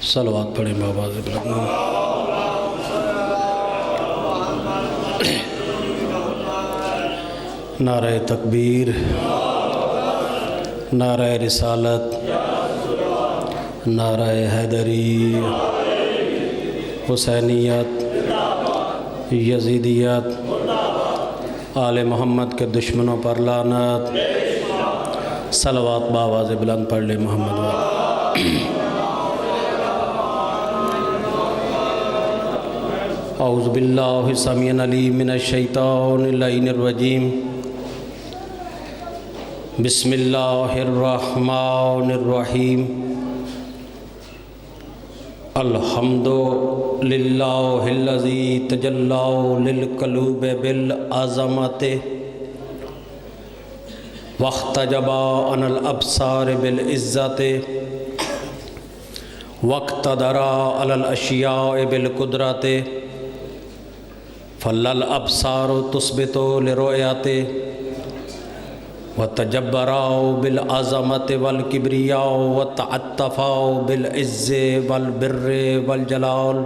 صلوات پڑھیں بآواز بلند۔ نعرہ تکبیر، نعرہ رسالت، نعرہ حیدری، حسینیت، یزیدیت، آل محمد کے دشمنوں پر لعنت۔ صلوات بآواز بلند پڑھ لیں محمد والے۔ اعوذ باللہ السمیع العلیم من الشیطان اللعین الرجیم، بسم اللہ الرحمن الرحیم۔ الحمد للہ الذی تجلی للقلوب بالعظمت واحتجب عن الابصار بالعزت واقتدر علی الاشیاء بالقدرت فالابصار تثبت لرؤیت وتجبر بالعظمت والکبریاء وتعطف بالعز والبر والجلال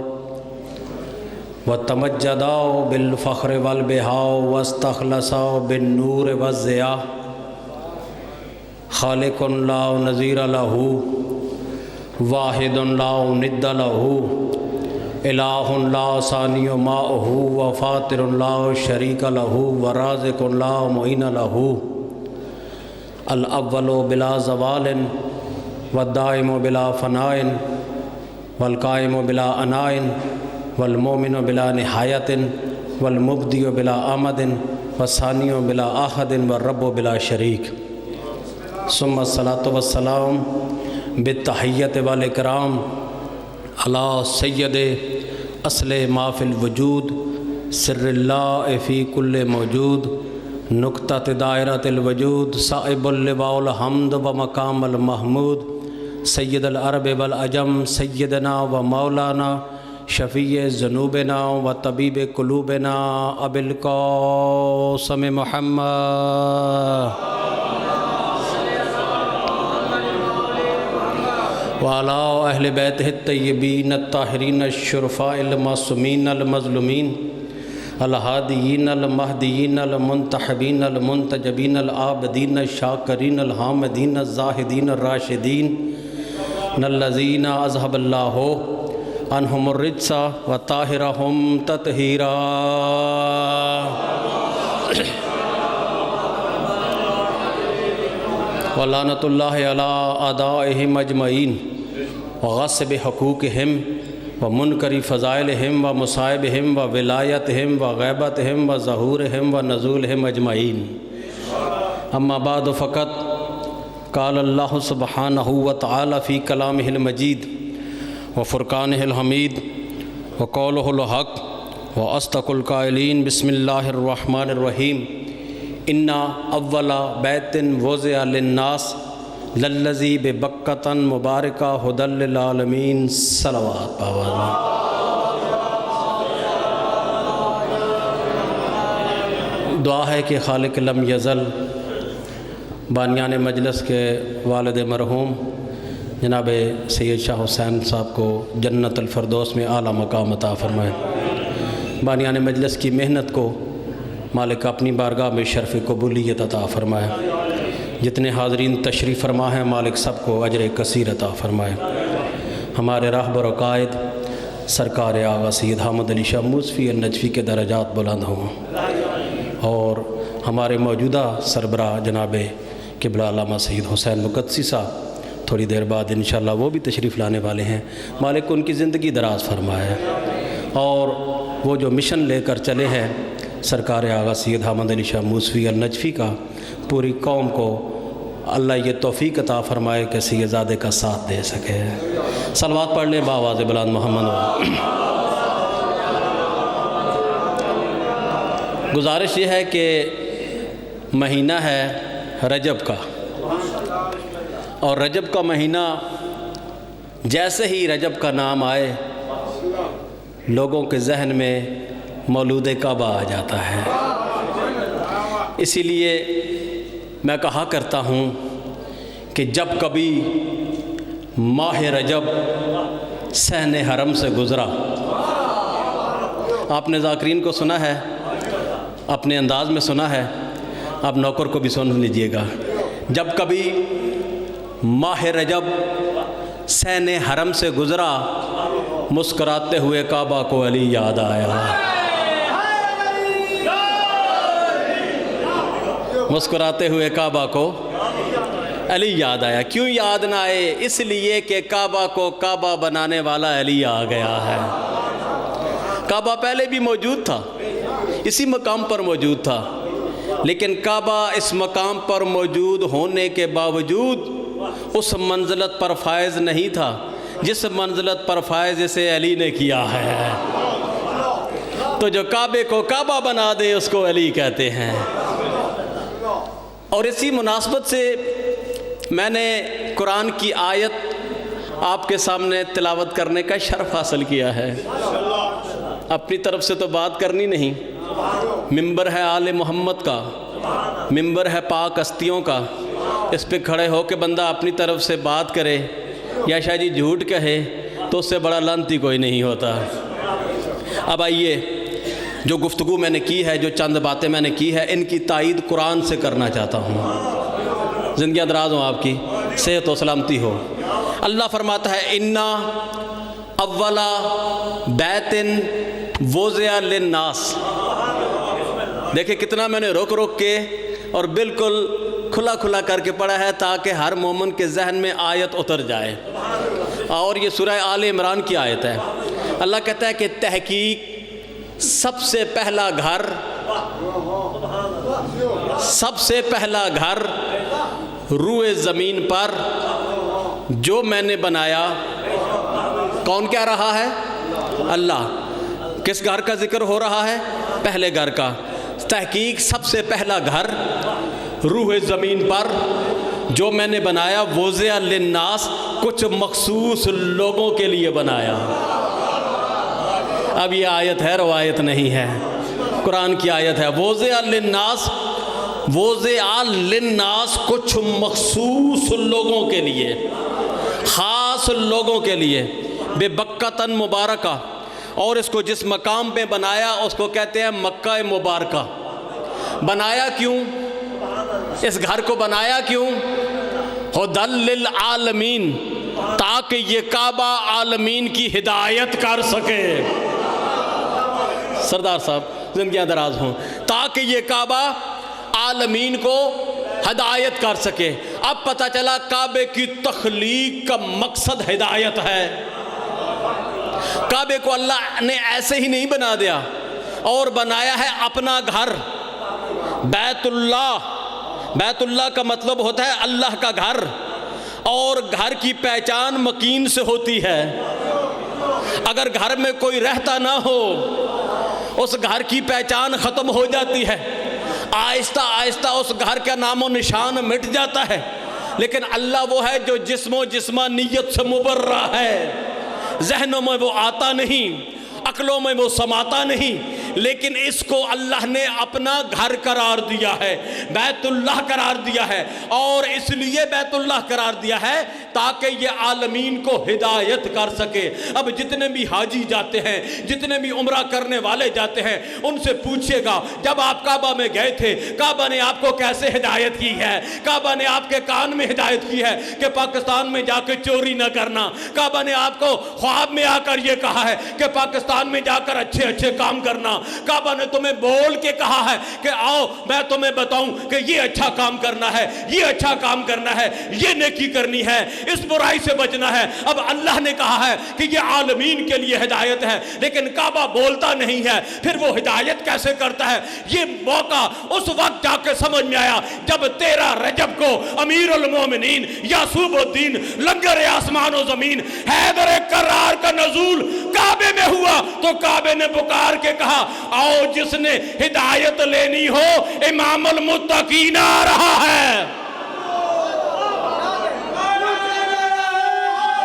وتمجد بالفخر والبہاء واستخلص بالنور والضیاء۔ خالق لا نظیر لہ، واحد لا ند لہ، الہ لا ثانی ماؤہ، وفاطر لا شریک لہ، ورازق لا معین لہ، الاول بلا زوال والدائم بلا فناء والقائم بلا عناء والمومن بلا نہایت والمبدی بلا آمد والثانی بلا آحد والرب بلا شریک۔ ثم الصلاۃ والسلام بالتحیت والاکرام علی سید اصل ما فی الوجود، سر اللہ فی کل موجود، نقطۃ دائرۃ الوجود، صاحب اللواء الحمد و مقام المحمود، سید العرب والعجم، سیدنا و مولانا شفیع ذنوبنا و طبیب قلوبنا ابی القاسم محمد وعلی اہل بیتہ الطیبین الطاہرین الشرفاء المعصومین المظلومین الہادیین المہدیین المنتخبین المنتجبین العابدین الشاکرین الحامدین الزاہدین الراشدین الذین اذہب اللہ عنہم الرجس وطاہرہم تطہیرا۔ ولعنۃ اللہ علی اعدائہم اجمعین وغصب حقوقہم ومنکر فضائلہم ومصائبہم وولایتہم وغیبتہم وظہورہم ونزولہم اجمعین۔ اما بعد فقط قال اللہ سبحانہ وتعالی فی کلامہ المجید وفرقانہ الحمید وقولہ الحق واصدق القائلین۔ بسم اللہ الرحمن الرحیم۔ ان اول بیت وضع للناس للذی ببکۃ مبارکہ ھدی للعالمین۔ صلوات بآواز۔ دعا ہے کہ خالق لم یزل بانیان مجلس کے والد مرحوم جناب سید شاہ حسین صاحب کو جنت الفردوس میں اعلیٰ مقام عطا فرمائے۔ بانیان مجلس کی محنت کو مالک اپنی بارگاہ میں شرف قبولیت عطا فرمائے۔ جتنے حاضرین تشریف فرما ہیں مالک سب کو اجر کثیر عطا فرمائے۔ ہمارے راہبر و قائد سرکار آغا سید حامد علی شاہ موسفی النجفی کے درجات بلند ہوں، اور ہمارے موجودہ سربراہ جناب قبلہ علامہ سید حسین مقدسی صاحب تھوڑی دیر بعد انشاءاللہ وہ بھی تشریف لانے والے ہیں۔ مالک ان کی زندگی دراز فرمائے، اور وہ جو مشن لے کر چلے ہیں سرکار آغا سید حامد علی شاہ موسفی النجفی کا، پوری قوم کو اللہ یہ توفیق عطا فرمائے کہ سید زادے کا ساتھ دے سکے۔ صلوات پڑھ لیں بآواز بلند محمد۔ گزارش یہ ہے کہ مہینہ ہے رجب کا، اور رجب کا مہینہ جیسے ہی رجب کا نام آئے لوگوں کے ذہن میں مولود کعبہ آ جاتا ہے۔ اسی لیے میں کہا کرتا ہوں کہ جب کبھی ماہ رجب صحن حرم سے گزرا۔ آپ نے ذاکرین کو سنا ہے، اپنے انداز میں سنا ہے، آپ نوکر کو بھی سن لیجئے گا۔ جب کبھی ماہ رجب صحن حرم سے گزرا، مسکراتے ہوئے کعبہ کو علی یاد آیا۔ مسکراتے ہوئے کعبہ کو علی یاد آیا۔ کیوں یاد نہ آئے؟ اس لیے کہ کعبہ کو کعبہ بنانے والا علی آ گیا ہے۔ کعبہ پہلے بھی موجود تھا، اسی مقام پر موجود تھا، لیکن کعبہ اس مقام پر موجود ہونے کے باوجود اس منزلت پر فائز نہیں تھا جس منزلت پر فائز اسے علی نے کیا ہے۔ تو جو کعبے کو کعبہ بنا دے اس کو علی کہتے ہیں۔ اور اسی مناسبت سے میں نے قرآن کی آیت آپ کے سامنے تلاوت کرنے کا شرف حاصل کیا ہے۔ اپنی طرف سے تو بات کرنی نہیں، منبر ہے آل محمد کا، منبر ہے پاک ہستیوں کا، اس پہ کھڑے ہو کے بندہ اپنی طرف سے بات کرے یا شاید جی جھوٹ کہے تو اس سے بڑا لعنتی کوئی نہیں ہوتا۔ اب آئیے، جو گفتگو میں نے کی ہے، جو چند باتیں میں نے کی ہے، ان کی تائید قرآن سے کرنا چاہتا ہوں۔ زندگیاں دراز ہوں، آپ کی صحت و سلامتی ہو۔ اللہ فرماتا ہے اِنَّا اولا بیت وضع للناس۔ دیکھیں کتنا میں نے روک کے اور بالکل کھلا کھلا کر کے پڑھا ہے تاکہ ہر مومن کے ذہن میں آیت اتر جائے۔ اور یہ سورہ آل عمران کی آیت ہے۔ اللہ کہتا ہے کہ تحقیق سب سے پہلا گھر روئے زمین پر جو میں نے بنایا، کون کہہ رہا ہے؟ اللہ۔ کس گھر کا ذکر ہو رہا ہے؟ پہلے گھر کا۔ تحقیق سب سے پہلا گھر روئے زمین پر جو میں نے بنایا، وضع للناس، کچھ مخصوص لوگوں کے لیے بنایا۔ اب یہ آیت ہے، روایت نہیں ہے، قرآن کی آیت ہے۔ وضع للناس، کچھ مخصوص لوگوں کے لیے، خاص لوگوں کے لیے، بے بکتن مبارکہ۔ اور اس کو جس مقام پہ بنایا اس کو کہتے ہیں مکہ مبارکہ۔ بنایا کیوں؟ اس گھر کو بنایا کیوں؟ ہدی للعالمین، تاکہ یہ کعبہ عالمین کی ہدایت کر سکے۔ سردار صاحب زندگیاں دراز ہوں۔ تاکہ یہ کعبہ عالمین کو ہدایت کر سکے۔ اب پتہ چلا کعبے کی تخلیق کا مقصد ہدایت ہے۔ کعبے کو اللہ نے ایسے ہی نہیں بنا دیا، اور بنایا ہے اپنا گھر، بیت اللہ۔ بیت اللہ کا مطلب ہوتا ہے اللہ کا گھر، اور گھر کی پہچان مکین سے ہوتی ہے۔ اگر گھر میں کوئی رہتا نہ ہو، اس گھر کی پہچان ختم ہو جاتی ہے، آہستہ آہستہ اس گھر کا نام و نشان مٹ جاتا ہے۔ لیکن اللہ وہ ہے جو جسم و جسمانیت سے مبرہ ہے، ذہنوں میں وہ آتا نہیں، عقلوں میں وہ سماتا نہیں، لیکن اس کو اللہ نے اپنا گھر قرار دیا ہے، بیت اللہ قرار دیا ہے۔ اور اس لیے بیت اللہ قرار دیا ہے تاکہ یہ عالمین کو ہدایت کر سکے۔ اب جتنے بھی حاجی جاتے ہیں، جتنے بھی عمرہ کرنے والے جاتے ہیں، ان سے پوچھئے گا جب آپ کعبہ میں گئے تھے، کعبہ نے آپ کو کیسے ہدایت کی ہے؟ کعبہ نے آپ کے کان میں ہدایت کی ہے کہ پاکستان میں جا کے چوری نہ کرنا۔ کعبہ نے آپ کو خواب میں آ کر یہ کہا ہے کہ پاکستان میں جا کر اچھے اچھے کام کرنا۔ کعبہ نے تمہیں بول کے کہا ہے کہ آؤ میں تمہیں بتاؤں کہ یہ اچھا کام کرنا ہے، یہ اچھا کام کرنا ہے، یہ نیکی کرنی ہے، اس برائی سے بچنا ہے۔ اب اللہ نے کہا ہے کہ یہ عالمین کے لیے ہدایت ہے، لیکن کعبہ بولتا نہیں ہے، پھر وہ ہدایت کیسے کرتا ہے؟ یہ موقع اس وقت جا کے سمجھ میں آیا جب 13 رجب کو امیر المومنین یعقوب الدین لنگر آسمان و زمین حیدر کرار کا نزول کعبے میں ہوا، تو کعبے نے پکار کے کہا آؤ جس نے ہدایت لینی ہو، امام المتقین آ رہا ہے۔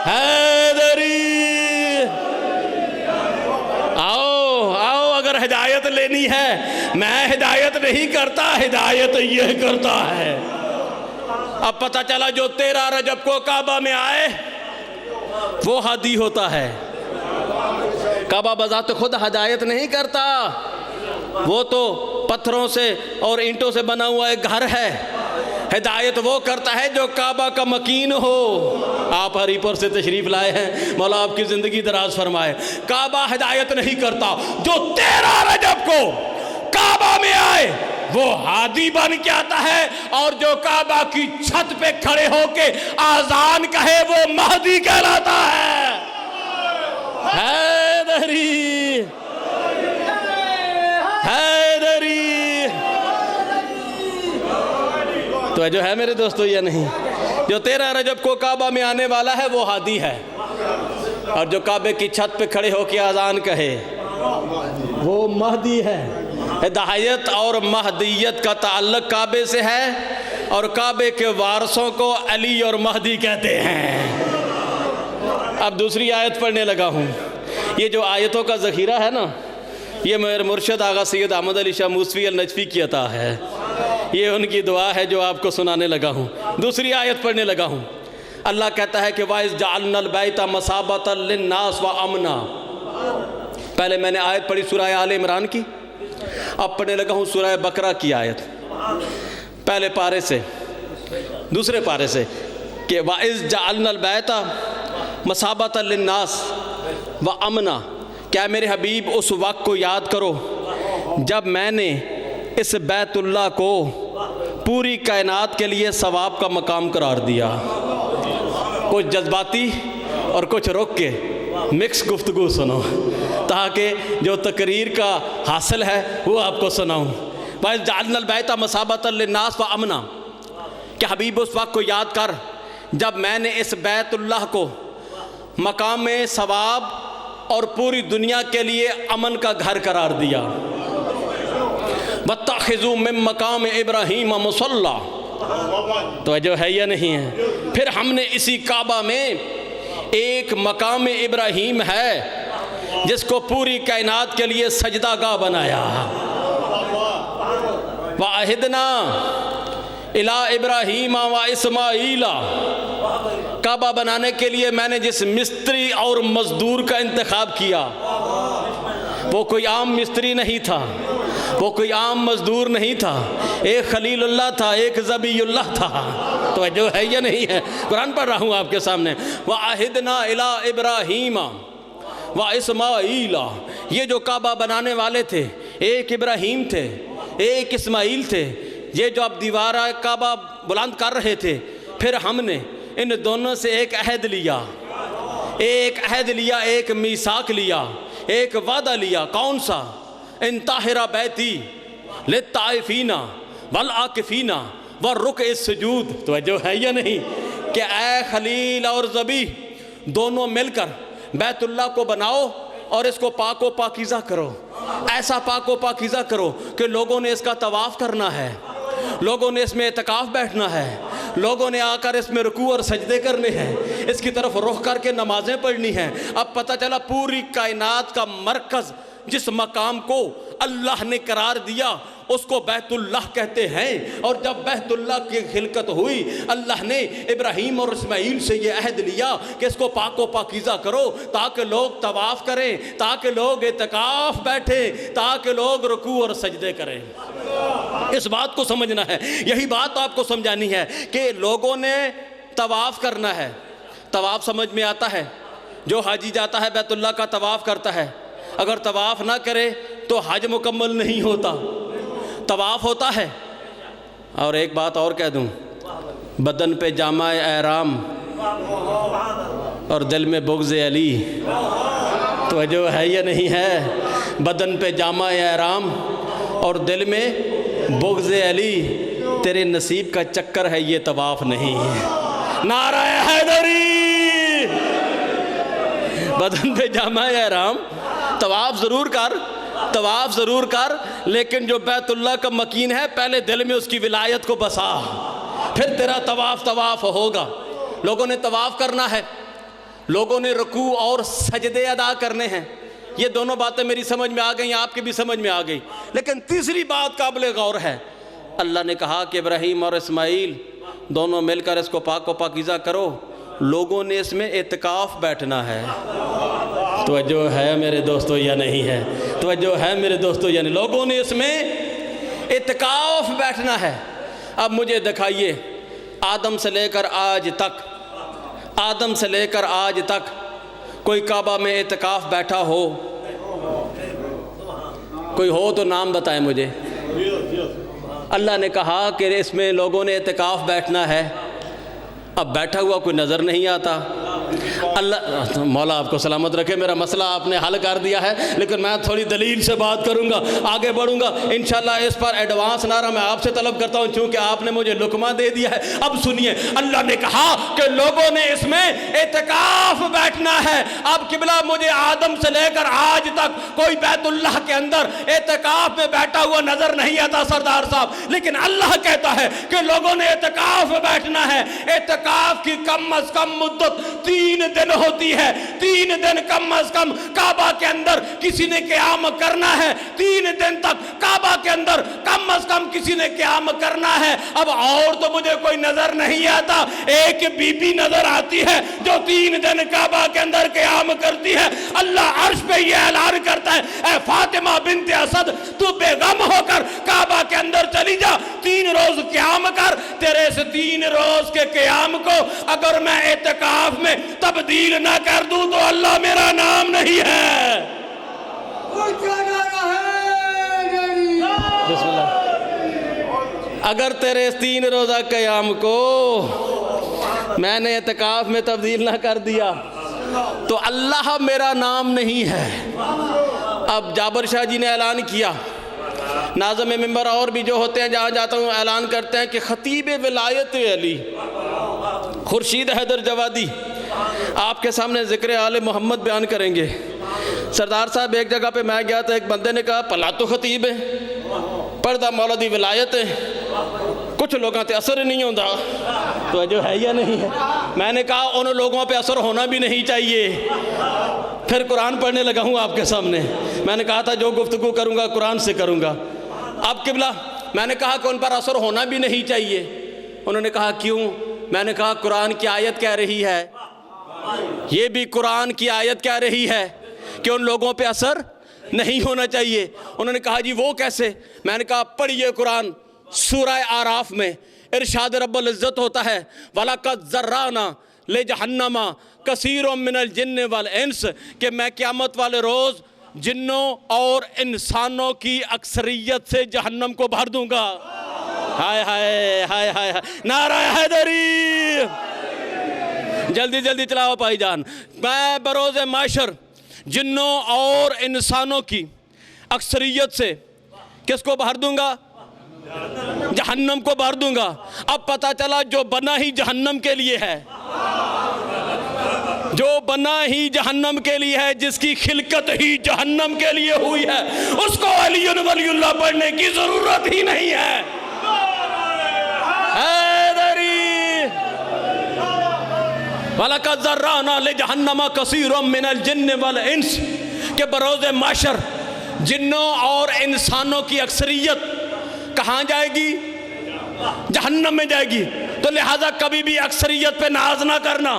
حیدری آؤ آؤ، اگر ہدایت لینی ہے، میں ہدایت نہیں کرتا، ہدایت یہ کرتا ہے۔ اب پتہ چلا جو 13 رجب کو کعبہ میں آئے وہ ہادی ہوتا ہے۔ کعبہ بذات خود ہدایت نہیں کرتا، وہ تو پتھروں سے اور اینٹوں سے بنا ہوا ایک گھر ہے۔ ہدایت وہ کرتا ہے جو کعبہ کا مکین ہو۔ آپ ہری پور سے تشریف لائے ہیں، مولا آپ کی زندگی دراز فرمائے۔ کعبہ ہدایت نہیں کرتا، جو 13 رجب کو کعبہ میں آئے وہ ہادی بن کے آتا ہے، اور جو کعبہ کی چھت پہ کھڑے ہو کے آذان کہے وہ مہدی کہلاتا ہے۔ حیدری حیدری، تو جو ہے میرے دوستو یا نہیں؟ جو 13 رجب کو کعبہ میں آنے والا ہے وہ ہادی ہے، اور جو کعبے کی چھت پہ کھڑے ہو کے آذان کہے وہ مہدی ہے۔ ہدایت اور مہدیت کا تعلق کعبے سے ہے، اور کعبے کے وارثوں کو علی اور مہدی کہتے ہیں۔ اب دوسری آیت پڑھنے لگا ہوں۔ یہ جو آیتوں کا ذخیرہ ہے نا، یہ میرے مرشد آغا سید احمد علی شاہ موسوی النجفی کی عطا ہے، یہ ان کی دعا ہے جو آپ کو سنانے لگا ہوں۔ دوسری آیت پڑھنے لگا ہوں۔ اللہ کہتا ہے کہ وَإِذْ جَعَلْنَا الْبَيْتَ مَثَابَةً لِلنَّاسِ وَأَمْنًا۔ پہلے میں نے آیت پڑھی سورہ آل عمران کی، اب پڑھنے لگا ہوں سورہ بقرہ کی آیت، پہلے پارے سے دوسرے پارے سے، کہ وَإِذْ جَعَلْنَا الْبَيْتَ مَثَابَةً لِلنَّاسِ وَأَمْنًا۔ کیا میرے حبیب اس وقت کو یاد کرو جب میں نے اس بیت اللہ کو پوری کائنات کے لیے ثواب کا مقام قرار دیا۔ کچھ جذباتی اور کچھ رک کے مکس گفتگو سنو، تاکہ جو تقریر کا حاصل ہے وہ آپ کو سناؤں۔ وَإِذْ جَعَلْنَا الْبَيْتَ مَثَابَةً لِلنَّاسِ وَأَمْنًا، کہ حبیب اس وقت کو یاد کر جب میں نے اس بیت اللہ کو مقام ثواب اور پوری دنیا کے لیے امن کا گھر قرار دیا۔ وَاتَّخِذُوا مِن مَّقَامِ إِبْرَاهِيمَ مُصَلًّى، تو جو ہے یا نہیں ہے؟ پھر ہم نے اسی کعبہ میں ایک مقام ابراہیم ہے جس کو پوری کائنات کے لیے سجدہ گاہ بنایا۔ وَعَهِدْنَا إِلَىٰ إِبْرَاهِيمَ وَإِسْمَاعِيلَ، کعبہ بنانے کے لیے میں نے جس مستری اور مزدور کا انتخاب کیا، وہ کوئی عام مستری نہیں تھا، وہ کوئی عام مزدور نہیں تھا، ایک خلیل اللہ تھا، ایک ذبی اللہ تھا۔ تو جو ہے یا نہیں ہے؟ قرآن پڑھ رہا ہوں آپ کے سامنے۔ وَعَهِدْنَا إِلَىٰ إِبْرَاهِيمَ وَإِسْمَاعِيلَ، یہ جو کعبہ بنانے والے تھے، ایک ابراہیم تھے، ایک اسماعیل تھے، یہ جو اب دیوارہ کعبہ بلند کر رہے تھے، پھر ہم نے ان دونوں سے ایک عہد لیا، ایک میثاق لیا، ایک وعدہ لیا۔ کون سا؟ ان طاہرہ بیتی للطائفین والعاکفین والرکع السجود۔ تو جو ہے یا نہیں کہ اے خلیل اور ذبیح، دونوں مل کر بیت اللہ کو بناؤ اور اس کو پاک و پاکیزہ کرو، ایسا پاک و پاکیزہ کرو کہ لوگوں نے اس کا طواف کرنا ہے، لوگوں نے اس میں اعتکاف بیٹھنا ہے، لوگوں نے آ کر اس میں رکوع اور سجدے کرنے ہیں، اس کی طرف رخ کر کے نمازیں پڑھنی ہیں۔ اب پتہ چلا پوری کائنات کا مرکز جس مقام کو اللہ نے قرار دیا اس کو بیت اللہ کہتے ہیں۔ اور جب بیت اللہ کی خلقت ہوئی، اللہ نے ابراہیم اور اسماعیل سے یہ عہد لیا کہ اس کو پاک و پاکیزہ کرو، تاکہ لوگ طواف کریں، تاکہ لوگ اعتکاف بیٹھیں، تاکہ لوگ رکوع اور سجدے کریں۔ اس بات کو سمجھنا ہے، یہی بات آپ کو سمجھانی ہے کہ لوگوں نے طواف کرنا ہے۔ طواف سمجھ میں آتا ہے، جو حاجی جاتا ہے بیت اللہ کا طواف کرتا ہے، اگر طواف نہ کرے تو حج مکمل نہیں ہوتا۔ طواف ہوتا ہے، اور ایک بات اور کہہ دوں، بدن پہ جامہ احرام اور دل میں بغض علی۔ تو جو ہے یا نہیں ہے؟ بدن پہ جامہ احرام اور دل میں بغض علی، تیرے نصیب کا چکر ہے یہ طواف نہیں ہے۔ نعرہ حیدری! بدن پہ جامہ احرام، طواف ضرور کر، لیکن جو بیت اللہ کا مکین ہے پہلے دل میں اس کی ولایت کو بسا، پھر تیرا طواف ہوگا۔ لوگوں نے طواف کرنا ہے، لوگوں نے رکوع اور سجدے ادا کرنے ہیں۔ یہ دونوں باتیں میری سمجھ میں آ گئیں، آپ کی بھی سمجھ میں آ گئی، لیکن تیسری بات قابل غور ہے۔ اللہ نے کہا کہ ابراہیم اور اسماعیل دونوں مل کر اس کو پاک و پاکیزہ کرو، لوگوں نے اس میں اعتکاف بیٹھنا ہے۔ توجہ ہے میرے دوستو یا نہیں ہے؟ توجہ ہے میرے دوستو یا نہیں؟ لوگوں نے اس میں اعتکاف بیٹھنا ہے۔ اب مجھے دکھائیے آدم سے لے کر آج تک کوئی کعبہ میں اعتکاف بیٹھا ہو؟ کوئی ہو تو نام بتائیں مجھے۔ اللہ نے کہا کہ اس میں لوگوں نے اعتکاف بیٹھنا ہے، اب بیٹھا ہوا کوئی نظر نہیں آتا۔ اللہ مولا آپ کو سلامت رکھے، میرا مسئلہ آپ نے حل کر دیا ہے، لیکن میں تھوڑی دلیل سے بات کروں گا، آگے بڑھوں گا انشاءاللہ۔ اس پر ایڈوانس نعرہ میں آپ سے طلب کرتا ہوں چونکہ آپ نے مجھے لقمہ دے دیا ہے۔ اب سنیے، اللہ نے کہا کہ لوگوں نے اس میں اعتکاف بیٹھنا ہے۔ اب قبلہ مجھے آدم سے لے کر آج تک کوئی بیت اللہ کے اندر اعتکاف میں بیٹھا ہوا نظر نہیں آتا سردار صاحب، لیکن اللہ کہتا ہے کہ لوگوں نے اعتکاف بیٹھنا ہے۔ اعتکاف کی کم از کم مدت 3 دن ہوتی ہے۔ 3 دن کم از کم کعبہ کے اندر کسی نے قیام کرنا ہے۔ 3 دن تک کعبہ کے اندر کم از کم کسی نے قیام کرنا ہے۔ اب اور تو مجھے کوئی نظر نہیں آتا، ایک بی بی نظر آتی ہے جو 3 دن کعبہ کے اندر قیام کرتی ہے۔ اللہ عرش پہ یہ اعلان کرتا ہے، اے فاطمہ بنت اسد، تو بے غم ہو کر کعبہ کے اندر چلی جا، 3 روز قیام کر۔ تیرے اس 3 روز کے قیام کو اگر میں اعتکاف میں تبدیل نہ کر دوں تو اللہ میرا نام نہیں ہے۔ بسم اللہ۔ اگر تیرے اس 3 روزہ قیام کو میں نے اعتکاف میں تبدیل نہ کر دیا تو اللہ میرا نام نہیں ہے۔ اب جابر شاہ جی نے اعلان کیا، ناظم منبر اور بھی جو ہوتے ہیں جہاں جاتا ہوں اعلان کرتے ہیں کہ خطیب ولایت علی خورشید حیدر جوادی آپ کے سامنے ذکر آل محمد بیان کریں گے۔ سردار صاحب ایک جگہ پہ میں گیا تھا، ایک بندے نے کہا پلا تو خطیب ہے، پردہ مولدی ولایت ہے، کچھ لوگوں تے اثر نہیں ہوتا، تو جو ہے یا نہیں ہے؟ میں نے کہا ان لوگوں پہ اثر ہونا بھی نہیں چاہیے۔ پھر قرآن پڑھنے لگا ہوں آپ کے سامنے، میں نے کہا تھا جو گفتگو کروں گا قرآن سے کروں گا۔ اب قبلہ میں نے کہا کہ ان پر اثر ہونا بھی نہیں چاہیے۔ انہوں نے کہا کیوں؟ میں نے کہا قرآن کی آیت کہہ رہی ہے، یہ بھی قرآن کی آیت کہہ رہی ہے کہ ان لوگوں پہ اثر نہیں ہونا چاہیے۔ انہوں نے کہا جی وہ کیسے؟ میں نے کہا پڑھیے قرآن، سورہ آراف میں ارشاد رب العزت ہوتا ہے وَلَقَدْ ذَرَّأْنَا لِجَهَنَّمَ كَثِيرٌ مِّنَ الْجِنِّ وَالْإِنسِ، کہ میں قیامت والے روز جنوں اور انسانوں کی اکثریت سے جہنم کو بھر دوں گا۔ ہائے ہائے ہائے ہائے، نعرہ حیدری، جلدی جلدی چلاؤ بھائی جان۔ میں بروز معاشر جنوں اور انسانوں کی اکثریت سے کس کو بھر دوں گا؟ جہنم کو بھر دوں گا۔ اب پتہ چلا جو بنا ہی جہنم کے لیے ہے، جو بنا ہی جہنم کے لیے ہے، جس کی خلقت ہی جہنم کے لیے ہوئی ہے، اس کو علی ولی اللہ پڑھنے کی ضرورت ہی نہیں ہے۔ حیدری وَلَقَدْ ذَرَّأْنَا لِجَهَنَّمَ كَثِيرٌ مِّنَ الْجِنِّ وَالْإِنسِ، کہ بروز محشر جنوں اور انسانوں کی اکثریت کہاں جائے گی؟ جہنم میں جائے گی۔ تو لہٰذا کبھی بھی اکثریت پہ ناز نہ کرنا،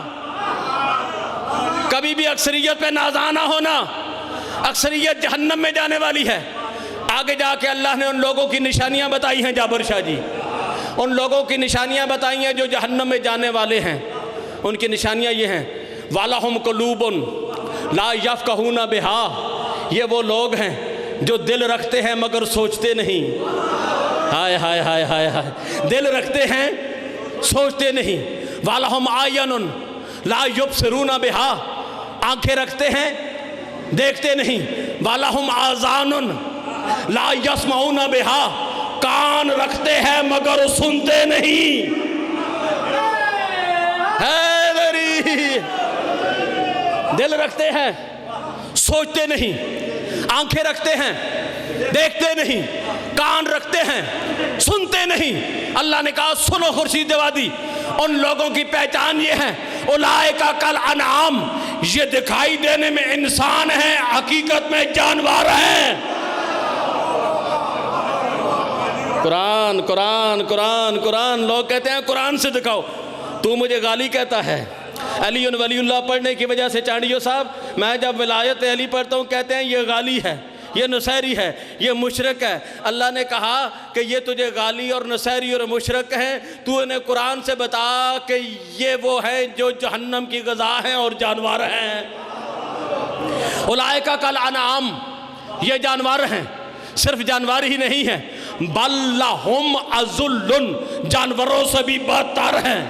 کبھی بھی اکثریت پہ نازانہ ہونا۔ اکثریت جہنم میں جانے والی ہے۔ آگے جا کے اللہ نے ان لوگوں کی نشانیاں بتائی ہیں، جابر شاہ جی ان لوگوں کی نشانیاں بتائی ہیں جو جہنم میں جانے والے ہیں۔ ان کی نشانیاں یہ ہیں وَلَهُمْ قُلُوبٌ لَا يَفْقَهُونَ بِهَا، یہ وہ لوگ ہیں جو دل رکھتے ہیں مگر سوچتے نہیں۔ ہائے ہائے ہائے ہائے ہائے، دل رکھتے ہیں سوچتے نہیں۔ وَلَهُمْ أَعْيُنٌ لَا يُبْصِرُونَ بِهَا، آنکھیں رکھتے ہیں دیکھتے نہیں۔ وَلَهُمْ آذَانٌ لَا يَسْمَعُونَ بِهَا، کان رکھتے ہیں مگر سنتے نہیں۔ دل رکھتے ہیں سوچتے نہیں، آنکھیں رکھتے ہیں دیکھتے نہیں، کان رکھتے ہیں سنتے نہیں۔ اللہ نے کہا سنو خورشید جوادی، ان لوگوں کی پہچان یہ ہے اولئک کالانعام، یہ دکھائی دینے میں انسان ہیں، حقیقت میں جانور ہیں۔ قرآن قرآن قرآن قرآن، لوگ کہتے ہیں قرآن سے دکھاؤ، تو مجھے غالی کہتا ہے، علی ولی اللہ پڑھنے کی وجہ سے چانڈیو صاحب میں جب ولایت علی پڑھتا ہوں کہتے ہیں یہ غالی ہے، یہ نصیری ہے، یہ مشرک ہے۔ اللہ نے کہا کہ یہ تجھے غالی اور نصیری اور مشرک ہیں، تو انہیں قرآن سے بتا کہ یہ وہ ہیں جو جہنم کی غذا ہیں اور جانور ہیں۔ اولئک کالانعام، یہ جانور ہیں، صرف جانور ہی نہیں ہیں، بل لہم اذل، جانوروں سے بھی بدتر ہیں۔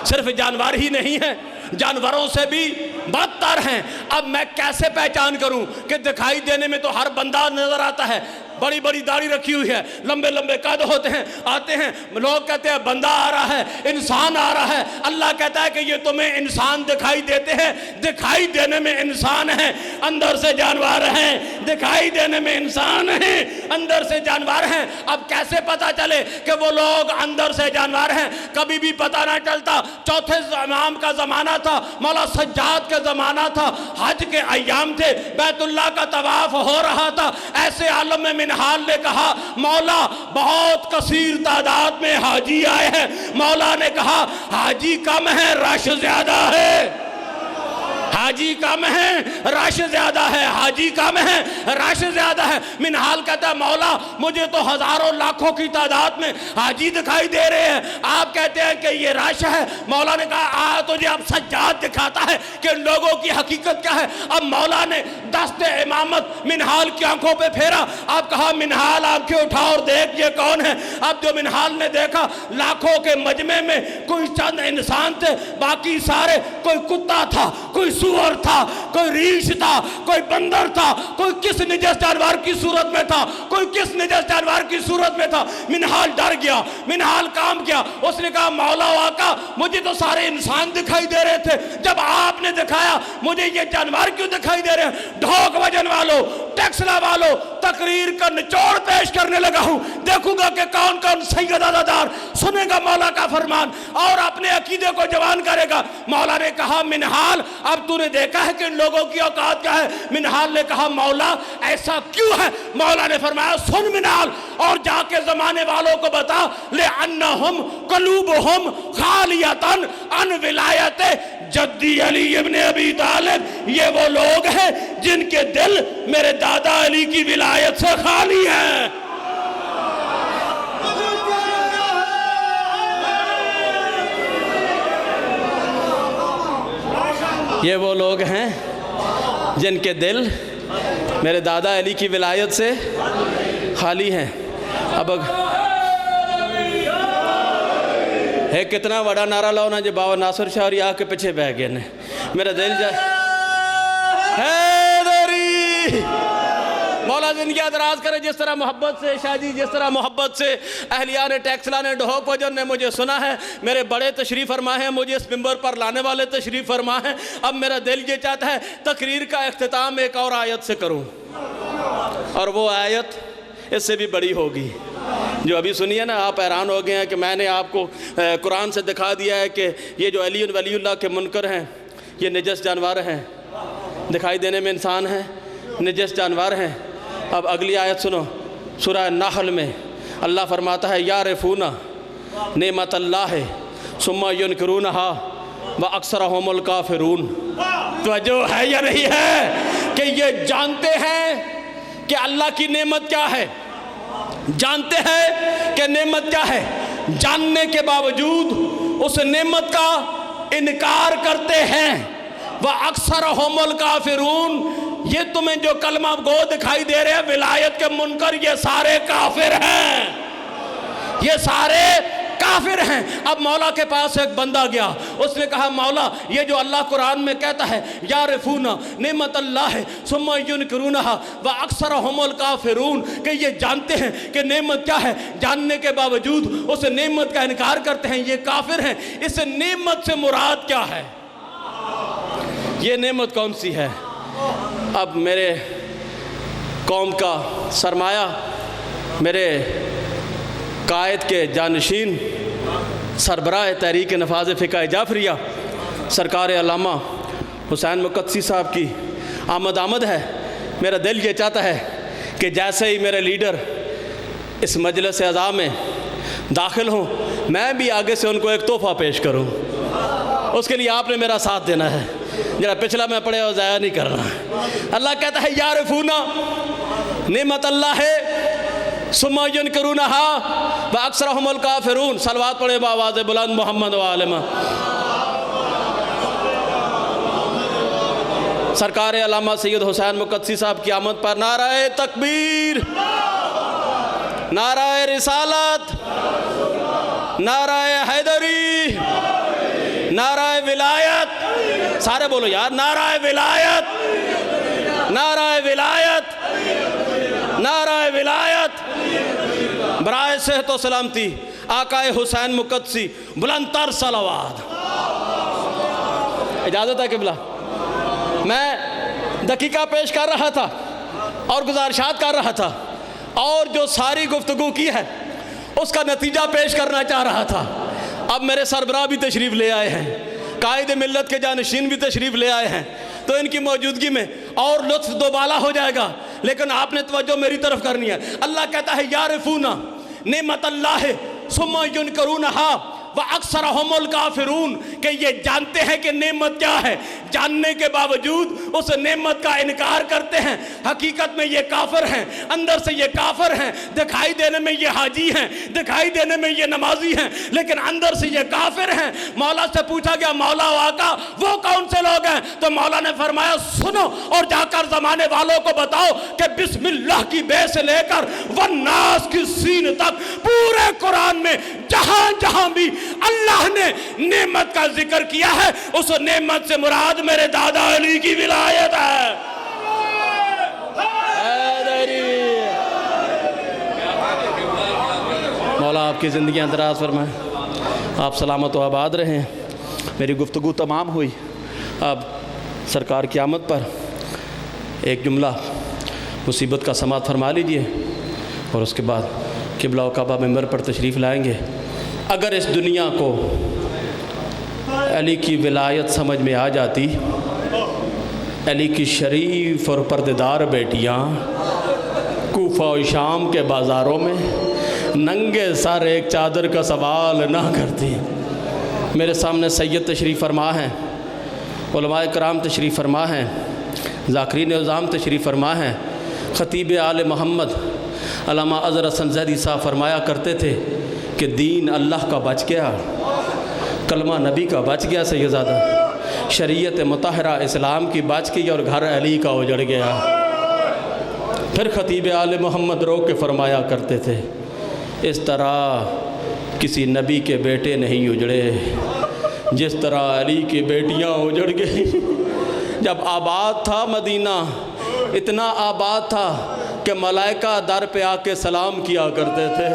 صرف جانور ہی نہیں ہیں، جانوروں سے بھی بدتر ہیں۔ اب میں کیسے پہچان کروں کہ دکھائی دینے میں تو ہر بندہ نظر آتا ہے، بڑی بڑی داڑھی رکھی ہوئی ہے، لمبے لمبے قد ہوتے ہیں، آتے ہیں، لوگ کہتے ہیں بندہ آ رہا ہے، انسان آ رہا ہے۔ اللہ کہتا ہے کہ یہ تمہیں انسان دکھائی دیتے ہیں، دکھائی دینے میں انسان ہیں، اندر سے جانور ہیں۔ دکھائی دینے میں انسان ہیں، اندر سے جانور ہیں۔ اب کیسے پتا چلے کہ وہ لوگ اندر سے جانور ہیں؟ کبھی بھی پتا نہ چلتا۔ چوتھے امام کا زمانہ تھا، مولا سجاد کا زمانہ تھا، حج کے ایام تھے، بیت اللہ کا طواف ہو رہا تھا۔ ایسے عالم میں منہال نے کہا مولا بہت کثیر تعداد میں حاجی آئے ہیں۔ مولا نے کہا حاجی کم ہے، رش زیادہ ہے۔ حاجی کم ہے، رش زیادہ ہے۔ حاجی کم ہے، رش زیادہ ہے۔ منہال کہتا ہے مولا مجھے تو ہزاروں لاکھوں کی تعداد میں حاجی دکھائی دے رہے ہیں، آپ کہتے ہیں کہ یہ رش ہے۔ مولا نے کہا تجھے اب سجاد دکھاتا ہے کہ ان لوگوں کی حقیقت کیا ہے۔ اب مولا نے دست امامت منہال کی آنکھوں پہ پھیرا۔ اب کہا منہال آنکھیں اٹھا اور دیکھ یہ کون ہے۔ اب جو منہال نے دیکھا لاکھوں کے مجمع میں کوئی چند انسان تھے، باقی سارے کوئی کتا تھا، کوئی سور تھا، کوئی ریچھ تھا، کوئی بندر تھا، کوئی کس نجس جانور کی صورت میں تھا، کوئی کس نجس جانور کی صورت میں تھا۔ منہال ڈر گیا، منہال کام کیا، اس نے کہا مولا و آقا مجھے تو سارے انسان دکھائی دے رہے تھے، جب آپ نے دکھایا مجھے یہ جانور کیوں دکھائی دے رہے ہیں؟ ڈھوک وجن والو، ٹیکسلا والو، تقریر کا نچوڑ پیش کرنے لگا ہوں، دیکھوں گا کہ کون کون سید عزادار سنے گا مولا کا فرمان اور اپنے عقیدے کو جوان کرے گا۔ مولا نے کہا منہال اب تو نے دیکھا ہے کہ ان لوگوں کی اوقات کیا ہے؟ منہال نے کہا مولا ایسا کیوں ہے؟ مولا نے فرمایا سن منہال اور جا کے زمانے والوں کو بتا لِأَنَّهُمْ قَلُوبُهُمْ خَالِيَةً عَنْ وِلَایَتِ جدی علی ابن ابی طالب، یہ وہ لوگ ہیں جن کے دل میرے دادا علی کی ولایت سے خالی ہیں۔ یہ وہ لوگ ہیں جن کے دل میرے دادا علی کی ولایت سے خالی ہیں۔ اب ایک کتنا بڑا نعرہ لاؤ نا جو بابا ناصر شاہ اور یہ آ کے پیچھے بہ گئے نے میرا دل جائے حیدری۔ مولا زندگی دراز کرے جس طرح محبت سے شاہ جی، جس طرح محبت سے اہلیان ٹیکسلا نے ڈھوک وجن نے مجھے سنا ہے، میرے بڑے تشریف فرما ہیں، مجھے اس ممبر پر لانے والے تشریف فرما ہیں۔ اب میرا دل یہ چاہتا ہے تقریر کا اختتام ایک اور آیت سے کروں، اور وہ آیت اس سے بھی بڑی ہوگی جو ابھی سنیے نا۔ آپ حیران ہو گئے ہیں کہ میں نے آپ کو قرآن سے دکھا دیا ہے کہ یہ جو علی ولی اللہ کے منکر ہیں یہ نجس جانور ہیں، دکھائی دینے میں انسان ہیں، نجس جانور ہیں۔ اب اگلی آیت سنو، سورہ نحل میں اللہ فرماتا ہے یعرفون نعمت اللہ ثم ینکرونہا واکثرہم الکافرون۔ توجہ ہے یا نہیں ہے کہ یہ جانتے ہیں کہ اللہ کی نعمت کیا ہے، جانتے ہیں کہ نعمت کیا ہے، جاننے کے باوجود اس نعمت کا انکار کرتے ہیں۔ وَأَكْثَرُهُمُ الْكَافِرُونَ، یہ تمہیں جو کلمہ گو دکھائی دے رہے ہیں ولایت کے منکر، یہ سارے کافر ہیں، یہ سارے کافر ہیں۔ اب مولا کے پاس ایک بندہ گیا، اس نے کہا مولا یہ جو اللہ قرآن میں کہتا ہے یعرفون نعمت اللہ ثم ینکرونہا واکثرہم الکافرون، کہ یہ جانتے ہیں کہ نعمت کیا ہے، جاننے کے باوجود اس نعمت کا انکار کرتے ہیں، یہ کافر ہیں۔ اس نعمت سے مراد کیا ہے؟ یہ نعمت کون سی ہے؟ اب میرے قوم کا سرمایہ، میرے قائد کے جانشین، سربراہ تحریک نفاذ فقہ جعفریہ سرکار علامہ حسین مقدسی صاحب کی آمد ہے۔ میرا دل یہ چاہتا ہے کہ جیسے ہی میرے لیڈر اس مجلس اعزاز میں داخل ہوں میں بھی آگے سے ان کو ایک تحفہ پیش کروں۔ اس کے لیے آپ نے میرا ساتھ دینا ہے، جڑا پچھلا میں پڑھے اور ضائع نہیں کرنا۔ اللہ کہتا ہے یعرفونا نعمت اللہ ہے ثم ینکرونہا واکثرہم الکافرون۔ صلوات پڑھے بآواز بلند محمد وآلہ۔ سرکار علامہ سید حسین مقدسی صاحب کی آمد پر نعرہ تکبیر، نعرہ رسالت، نعرہ حیدری، نعرہ ولایت، سارے بولو یار، نعرہ ولایت، نعرہ ولایت، نعرہ ولایت۔ برائے صحت و سلامتی آقا حسین مقدسی بلند تر صلوات۔ اجازت ہے قبلہ، میں دقیقہ پیش کر رہا تھا اور گزارشات کر رہا تھا، اور جو ساری گفتگو کی ہے اس کا نتیجہ پیش کرنا چاہ رہا تھا۔ اب میرے سربراہ بھی تشریف لے آئے ہیں، قائد ملت کے جانشین بھی تشریف لے آئے ہیں، تو ان کی موجودگی میں اور لطف دوبالا ہو جائے گا، لیکن آپ نے توجہ میری طرف کرنی ہے۔ اللہ کہتا ہے یعرفونا نعمت اللہ ثم ینکرونہا وَأَكْثَرُهُمُ الْكَافِرُونَ، کہ یہ جانتے ہیں کہ نعمت کیا ہے، جاننے کے باوجود اس نعمت کا انکار کرتے ہیں۔ حقیقت میں یہ کافر ہیں، اندر سے یہ کافر ہیں، دکھائی دینے میں یہ حاجی ہیں، دکھائی دینے میں یہ نمازی ہیں، لیکن اندر سے یہ کافر ہیں۔ مولا سے پوچھا گیا مولا و آقا وہ کون سے لوگ ہیں؟ تو مولا نے فرمایا سنو اور جا کر زمانے والوں کو بتاؤ کہ بسم اللہ کی بے سے لے کر والناس کی سین تک پورے قرآن میں جہاں جہاں بھی اللہ نے نعمت کا ذکر کیا ہے، اس نعمت سے مراد میرے دادا علی کی ولایت ہے۔ مولا آپ کی زندگیاں دراز فرمائے، آپ سلامت و آباد رہیں۔ میری گفتگو تمام ہوئی، اب سرکار کی آمد پر ایک جملہ مصیبت کا سماعت فرما لیجئے، اور اس کے بعد قبلہ و کعبہ ممبر پر تشریف لائیں گے۔ اگر اس دنیا کو علی کی ولایت سمجھ میں آ جاتی، علی کی شریف اور پردیدار بیٹیاں کوفہ و شام کے بازاروں میں ننگے سر ایک چادر کا سوال نہ کرتی۔ میرے سامنے سید تشریف فرما ہیں، علماء کرام تشریف فرما ہیں، ذاکرین اعظام تشریف فرما ہیں۔ خطیب آل محمد علامہ اظہر حسن زیدی صاحب فرمایا کرتے تھے کہ دین اللہ کا بچ گیا، کلمہ نبی کا بچ گیا سیدزادہ، شریعت مطہرہ اسلام کی بچ گئی اور گھر علی کا اجڑ گیا۔ پھر خطیب آل محمد رو کے فرمایا کرتے تھے اس طرح کسی نبی کے بیٹے نہیں اجڑے جس طرح علی کی بیٹیاں اجڑ گئی۔ جب آباد تھا مدینہ، اتنا آباد تھا کہ ملائکہ در پہ آ کے سلام کیا کرتے تھے،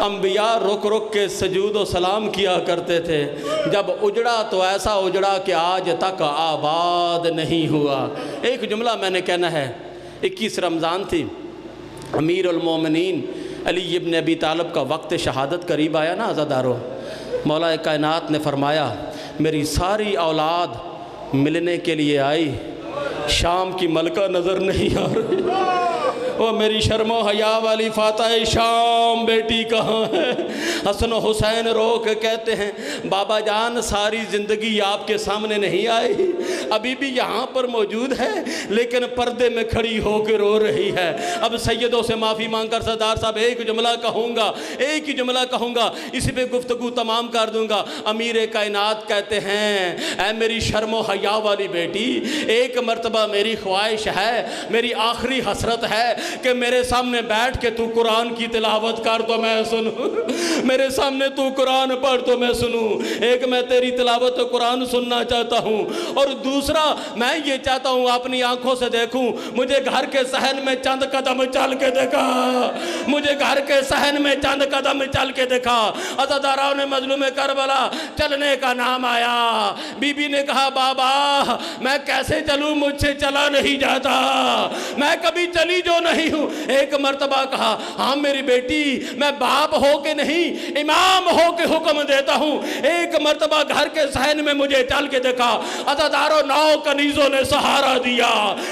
انبیاء رک رک کے سجود و سلام کیا کرتے تھے۔ جب اجڑا تو ایسا اجڑا کہ آج تک آباد نہیں ہوا۔ ایک جملہ میں نے کہنا ہے، 21 رمضان تھی، امیر المومنین علی ابن ابی طالب کا وقت شہادت قریب آیا نا عزادارو، مولا کائنات نے فرمایا میری ساری اولاد ملنے کے لیے آئی، شام کی ملکہ نظر نہیں آ رہی، وہ میری شرم و حیا والی فاتح شام بیٹی کہاں ہے؟ حسن و حسین رو کے کہتے ہیں بابا جان ساری زندگی آپ کے سامنے نہیں آئی، ابھی بھی یہاں پر موجود ہے لیکن پردے میں کھڑی ہو کے رو رہی ہے۔ اب سیدوں سے معافی مانگ کر سردار صاحب ایک جملہ کہوں گا، اسی پہ گفتگو تمام کر دوں گا۔ امیر کائنات کہتے ہیں اے میری شرم و حیا والی بیٹی، ایک مرتبہ میری خواہش ہے، میری آخری حسرت ہے کہ میرے سامنے بیٹھ کے تو قرآن کی تلاوت کر تو میں سنوں، میرے سامنے تو قرآن پڑھ تو میں سنوں۔ ایک میں تیری تلاوت قرآن سننا چاہتا ہوں، اور دوسرا میں یہ چاہتا ہوں اپنی آنکھوں سے دیکھوں، مجھے گھر کے صحن میں چند قدم چل کے دیکھا، مجھے گھر کے صحن میں چند قدم چل کے دیکھا۔ عزاداراں نے مظلوم کربلا چلنے کا نام آیا، بی بی نے کہا بابا میں کیسے چلوں، مجھ سے چلا نہیں جاتا، میں کبھی چلی جو نہیں نہیں ہوں. ایک مرتبہ کہا ہاں میری بیٹی میں باپ ہو کے نہیں امام ہو کے حکم دیتا ہوں. ایک مرتبہ گھر کے صحن میں مجھے چل کے دیکھا, عزاداروں 9 کنیزوں نے سہارا دیا.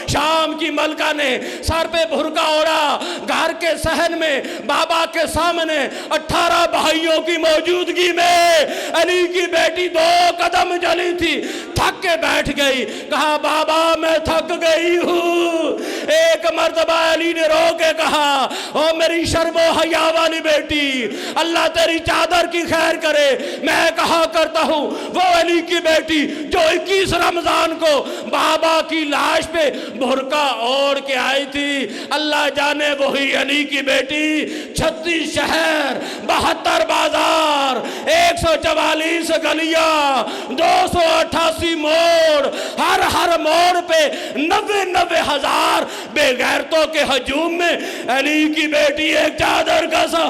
شام کی ملکہ نے سر پہ بھرکا اوڑا, گھر کے صحن میں بابا کے سامنے 18 بھائیوں کی موجودگی میں علی کی بیٹی 2 قدم چلی تھی, تھک کے بیٹھ گئی. کہا بابا میں تھک گئی ہوں. ایک مرتبہ علی نے رو کے کہا او میری شرم و حیا والی بیٹی, اللہ تیری چادر کی خیر کرے. میں کہا کرتا ہوں وہ علی کی بیٹی جو 21 رمضان کو بابا کی لاش پہ بھرکا اوڑھ کے آئی تھی, اللہ جانے وہی علی کی بیٹی 36 شہر 72 بازار 144 گلیاں 288 موڑ, ہر موڑ پہ 90 ہزار بے غیرتوں کے ہجوم میں علی کی بیٹی ایک چادر کا سا